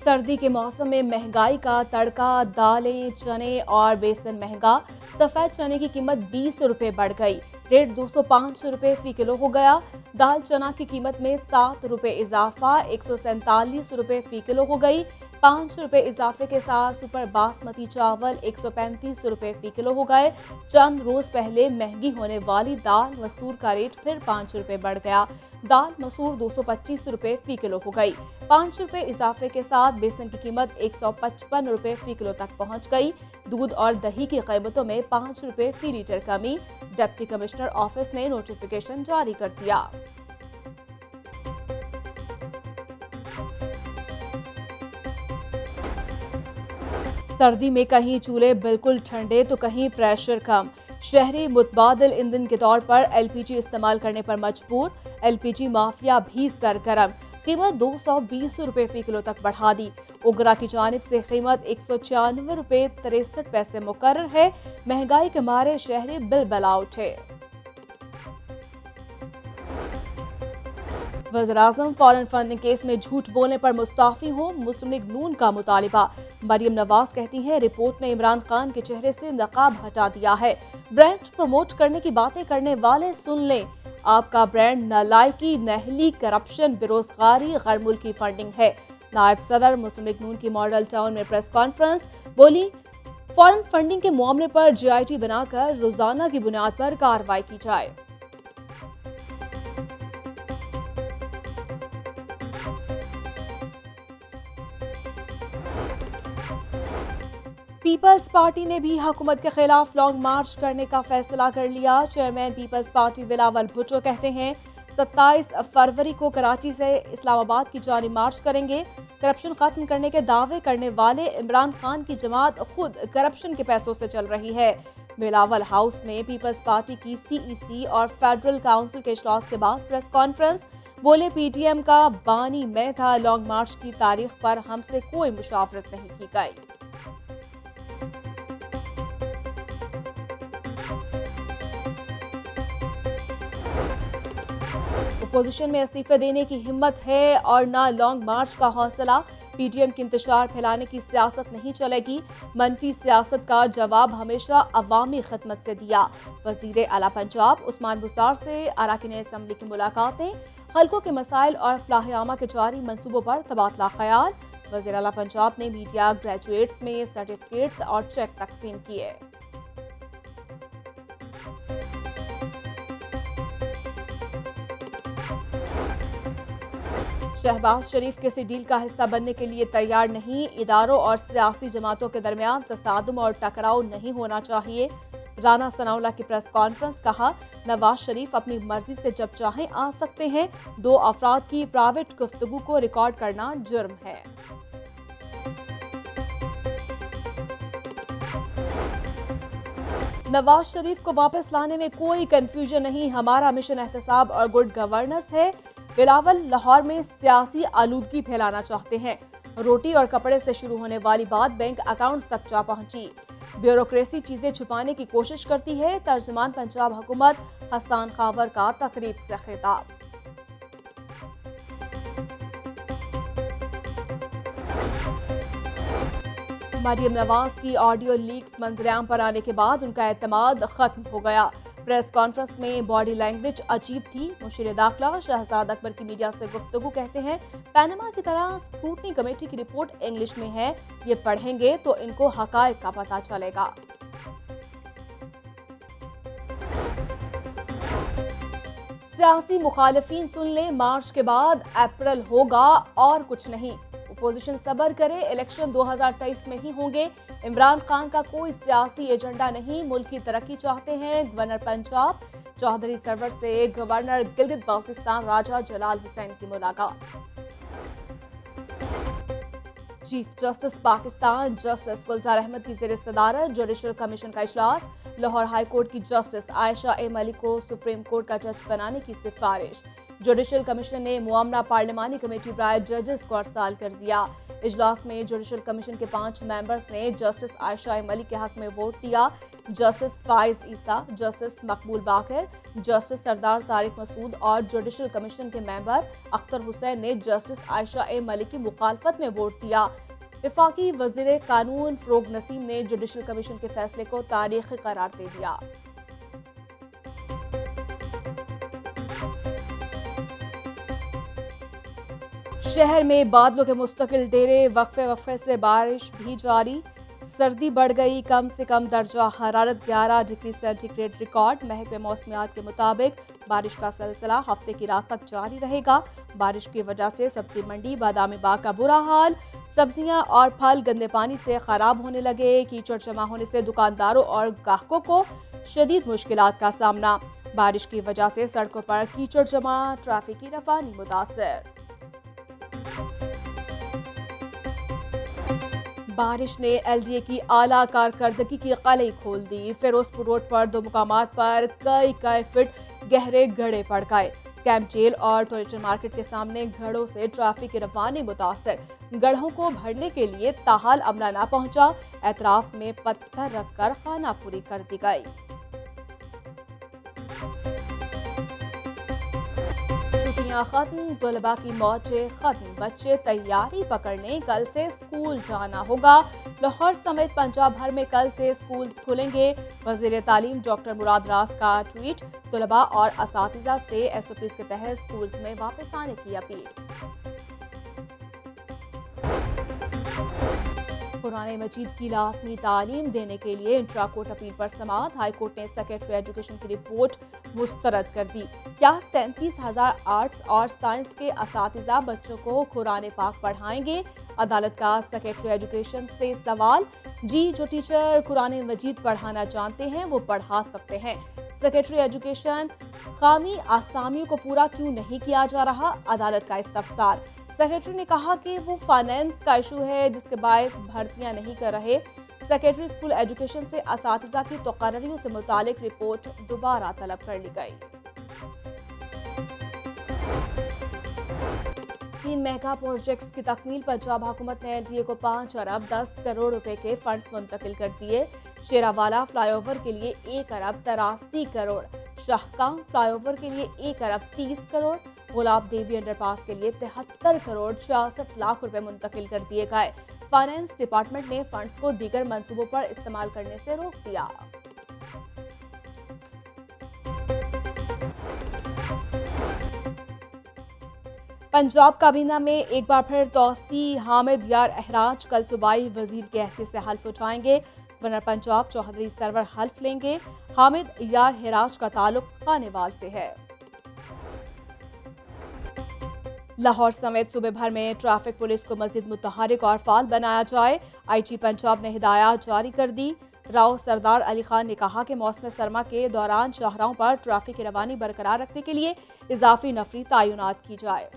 सर्दी के मौसम में महंगाई का तड़का, दालें, चने और बेसन महंगा। सफेद चने की कीमत 20 रुपए बढ़ गई। रेट 205 रुपए फी किलो हो गया। दाल चना की कीमत में 7 रुपए इजाफा, 147 रुपए फी किलो हो गई। 5 रुपए इजाफे के साथ सुपर बासमती चावल 135 रुपए फी किलो हो गए। चंद रोज पहले महंगी होने वाली दाल मसूर का रेट फिर 5 रुपए बढ़ गया। दाल मसूर 225 रुपए फी किलो हो गई। 5 रुपए इजाफे के साथ बेसन की कीमत 155 रुपए फी किलो तक पहुंच गई। दूध और दही की कीमतों में 5 रुपए फी लीटर कमी। डिप्टी कमिश्नर ऑफिस ने नोटिफिकेशन जारी कर दिया। सर्दी में कहीं चूल्हे बिल्कुल ठंडे तो कहीं प्रेशर कम। शहरी मुतबादिल ईंधन के तौर पर एलपीजी इस्तेमाल करने पर मजबूर। एलपीजी माफिया भी सरगर्म। कीमत 220 रुपए फी किलो तक बढ़ा दी। उगरा की जानिब से कीमत 196 रुपए 63 पैसे मुकर्रर है। महंगाई के मारे शहरी बिलबला उठे। वज़ीर-ए-आज़म फॉरेन फंडिंग केस में झूठ बोलने पर मुस्ताफी हो, मुस्लिम लीग नून का मुतालिबा। मरियम नवाज कहती हैं रिपोर्ट ने इमरान खान के चेहरे से नकाब हटा दिया है। ब्रांड प्रमोट करने की बातें करने वाले सुन लें, आपका ब्रांड नालायकी, नहली, करप्शन, बेरोजगारी, गैर मुल्की फंडिंग है। नायब सदर मुस्लिम लीग नून की मॉडल टाउन में प्रेस कॉन्फ्रेंस, बोली फॉरेन फंडिंग के मामले पर जीआईटी बनाकर रोजाना की बुनियाद पर कार्रवाई की जाए। पीपल्स पार्टी ने भी हुकूमत के खिलाफ लॉन्ग मार्च करने का फैसला कर लिया। Chairman Peoples Party Bilawal Bhutto कहते हैं 27 फरवरी को कराची से इस्लामाबाद की जानिब मार्च करेंगे। करप्शन खत्म करने के दावे करने वाले इमरान खान की जमात खुद करप्शन के पैसों से चल रही है। बिलावल हाउस में पीपल्स पार्टी की सीईसी और फेडरल काउंसिल के इजलास के बाद प्रेस कॉन्फ्रेंस, बोले पीटीएम का बानी मैं था। लॉन्ग मार्च की तारीख पर हमसे कोई मुशावरत नहीं की गई। अपोजिशन में इस्तीफे देने की हिम्मत है और ना लॉन्ग मार्च का हौसला। पीटीएम की इंतशार फैलाने की सियासत नहीं चलेगी। मनफी सियासत का जवाब हमेशा अवामी खिदमत से दिया। वजीर आला पंजाब उस्मान बुज़दार से अरकान असम्बली की मुलाकातें, हल्कों के मसाइल और फलाह-ए-आमा के जारी मंसूबों पर तबादला ख्याल। वजीर आला पंजाब ने मीडिया ग्रेजुएट्स में सर्टिफिकेट्स और चेक तकसीम किए। शहबाज शरीफ किसी डील का हिस्सा बनने के लिए तैयार नहीं। इदारों और सियासी जमातों के दरमियान तसादुम और टकराव नहीं होना चाहिए। राना सनाउल्लाह की प्रेस कॉन्फ्रेंस, कहा नवाज शरीफ अपनी मर्जी से जब चाहें आ सकते हैं। 2 अफराद की प्राइवेट गुफ्तगू को रिकॉर्ड करना जुर्म है। नवाज शरीफ को वापस लाने में कोई कंफ्यूजन नहीं। हमारा मिशन एहतसाब और गुड गवर्नेंस है। बिलावल लाहौर में सियासी आलूदगी फैलाना चाहते हैं। रोटी और कपड़े से शुरू होने वाली बात बैंक अकाउंट्स तक जा पहुंची। ब्यूरोक्रेसी चीजें छुपाने की कोशिश करती है। तर्जुमान पंजाब हुकूमत हसन खावर का तकरीब से खिताब। मरियम नवाज की ऑडियो लीक्स मंजरेआम पर आने के बाद उनका एतमाद खत्म हो गया। प्रेस कॉन्फ्रेंस में बॉडी लैंग्वेज अजीब थी। मुशीर दाखिला शहजाद अकबर की मीडिया से गुफ्तगू, कहते हैं पैनमा की तरह स्क्रूटनी कमेटी की रिपोर्ट इंग्लिश में है, ये पढ़ेंगे तो इनको हकायक का पता चलेगा। सियासी मुखालिफिन सुन लें, मार्च के बाद अप्रैल होगा और कुछ नहीं। अपोजिशन सब्र करे, इलेक्शन 2023 में ही होंगे। इमरान खान का कोई सियासी एजेंडा नहीं, मुल्क की तरक्की चाहते हैं। गवर्नर पंजाब चौधरी सरवर से गवर्नर गिलगित बाल्टिस्तान राजा जलाल हुसैन की मुलाकात। चीफ जस्टिस पाकिस्तान जस्टिस गुलजार अहमद की ज़ेर सदारत जुडिशल कमीशन का इजलास। लाहौर हाई कोर्ट की जस्टिस आयशा ए मलिक को सुप्रीम कोर्ट का जज बनाने की सिफारिश। जुडिशल कमीशन ने मुआमला पार्लिमानी कमेटी बराए जजेस को अरसाल कर दिया। इजलास में जुडिशल कमीशन के 5 मेंबर्स ने जस्टिस आयशा ए मलिक के हक में वोट दिया। जस्टिस फाइज ईसा, जस्टिस मकबूल बाकर, जस्टिस सरदार तारिक मसूद और जुडिशल कमीशन के मेंबर अख्तर हुसैन ने जस्टिस आयशा ए मलिक की मुखालफत में वोट दिया। वफाकी वजीर कानून फरोग नसीम ने जुडिशल कमीशन के फैसले को तारीखी करार दे दिया। शहर में बादलों के मुस्तकिल डेरे, वक्फे से बारिश भी जारी। सर्दी बढ़ गई, कम से कम दर्जा हरारत 11 डिग्री सेंटीग्रेड रिकॉर्ड। महकमे मौसमियात के मुताबिक बारिश का सिलसिला हफ्ते की रात तक जारी रहेगा। बारिश की वजह से सब्जी मंडी बादामी बाग का बुरा हाल। सब्जियां और फल गंदे पानी से खराब होने लगे। कीचड़ जमा होने से दुकानदारों और ग्राहकों को शदीद मुश्किलात का सामना। बारिश की वजह से सड़कों पर कीचड़ जमा, ट्रैफिक की रवानी मुतासर। बारिश ने एलडीए की आला कारकर्दगी की कलई खोल दी। फिरोजपुर रोड पर 2 मुकामात पर कई फीट गहरे गड्ढे पड़ गए। कैंप जेल और टोरेटन मार्केट के सामने गड्ढों से ट्रैफिक की रवानी मुतासर। गड्ढों को भरने के लिए ताहाल अमला न पहुंचा। एतराफ में पत्थर रखकर खानापुरी कर दी गई। छुट्टियां खत्म, तलबा की मौजें खत्म। बच्चे तैयारी पकड़ने कल से स्कूल जाना होगा। लाहौर समेत पंजाब भर में कल से स्कूल खुलेंगे। वजीर तालीम डॉक्टर मुराद रास का ट्वीट। तलबा और असातिज़ा से एसओपीज़ के तहत स्कूल में वापस आने की अपील। कुरान मजीद की लाज़मी तालीम देने के लिए इंट्रा कोर्ट अपील पर समाअत। हाई कोर्ट ने सेक्रेटरी एजुकेशन की रिपोर्ट मुस्तरद कर दी। क्या 37,000 आर्ट्स और साइंस के असातिज़ा बच्चों को कुरान पाक पढ़ाएंगे? अदालत का सेक्रेटरी एजुकेशन से सवाल। जी, जो टीचर कुरान मजीद पढ़ाना जानते हैं वो पढ़ा सकते हैं। सेक्रेटरी एजुकेशन, खामी आसामियों को पूरा क्यों नहीं किया जा रहा? अदालत का इस्तफसार। सेक्रेटरी ने कहा कि वो फाइनेंस का इशू है जिसके बायस भर्तियां नहीं कर रहे। सेक्रेटरी स्कूल एजुकेशन से असातिज़ा की तकर्रियों से मुतालिक रिपोर्ट दोबारा तलब कर ली गई। 3 मेगा प्रोजेक्ट्स की तकमील। पंजाब हुकूमत ने एलडीए को 5 अरब 10 करोड़ रुपए के फंड्स मुंतकिल कर दिए। शेरावाला फ्लाईओवर के लिए 1 अरब 83 करोड़, शाहकाम फ्लाईओवर के लिए 1 अरब 30 करोड़, गुलाब देवी अंडरपास के लिए 73 करोड़ 66 लाख रुपए मुंतकिल कर दिए गए। फाइनेंस डिपार्टमेंट ने फंड्स को दीगर मंसूबों पर इस्तेमाल करने से रोक दिया। पंजाब काबीना में एक बार फिर तौसी। हामिद यार अहराज कल सूबाई वजीर के हैसियत से हल्फ उठाएंगे। गवर्नर पंजाब चौधरी सरवर हल्फ लेंगे। हामिद यार अहराज का ताल्लुक खानेवाल से है। लाहौर समेत सूबे भर में ट्रैफिक पुलिस को मजीद मुतहरिक और फाल बनाया जाए। आईजी पंजाब ने हिदायत जारी कर दी। राव सरदार अली खान ने कहा कि मौसम सरमा के दौरान शाहराहों पर ट्रैफिक की रवानी बरकरार रखने के लिए इजाफी नफरी तैनात की जाए।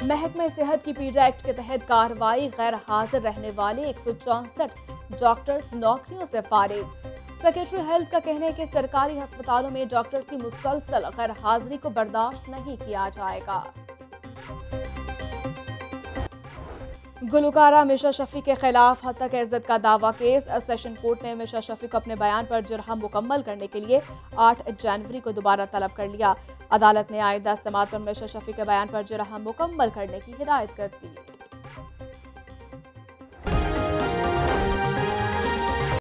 महकमे सेहत की पीडा एक्ट के तहत कार्रवाई। गैर हाजिर रहने वाले 164 डॉक्टर्स नौकरियों से फारिग। सेक्रेटरी हेल्थ का कहना है कि सरकारी अस्पतालों में डॉक्टर्स की मुसलसल गैर हाजिरी को बर्दाश्त नहीं किया जाएगा। गुलकारा मिर्शा शफी के खिलाफ हत्या के इज्जत का दावा केस। सेशन कोर्ट ने मिर्शा शफी को अपने बयान पर जुर्म मुकम्मल करने के लिए 8 जनवरी को दोबारा तलब कर लिया। अदालत ने आइंदा समाअत पर मिर्शा शफी के बयान पर जुर्म मुकम्मल करने की हिदायत कर दी।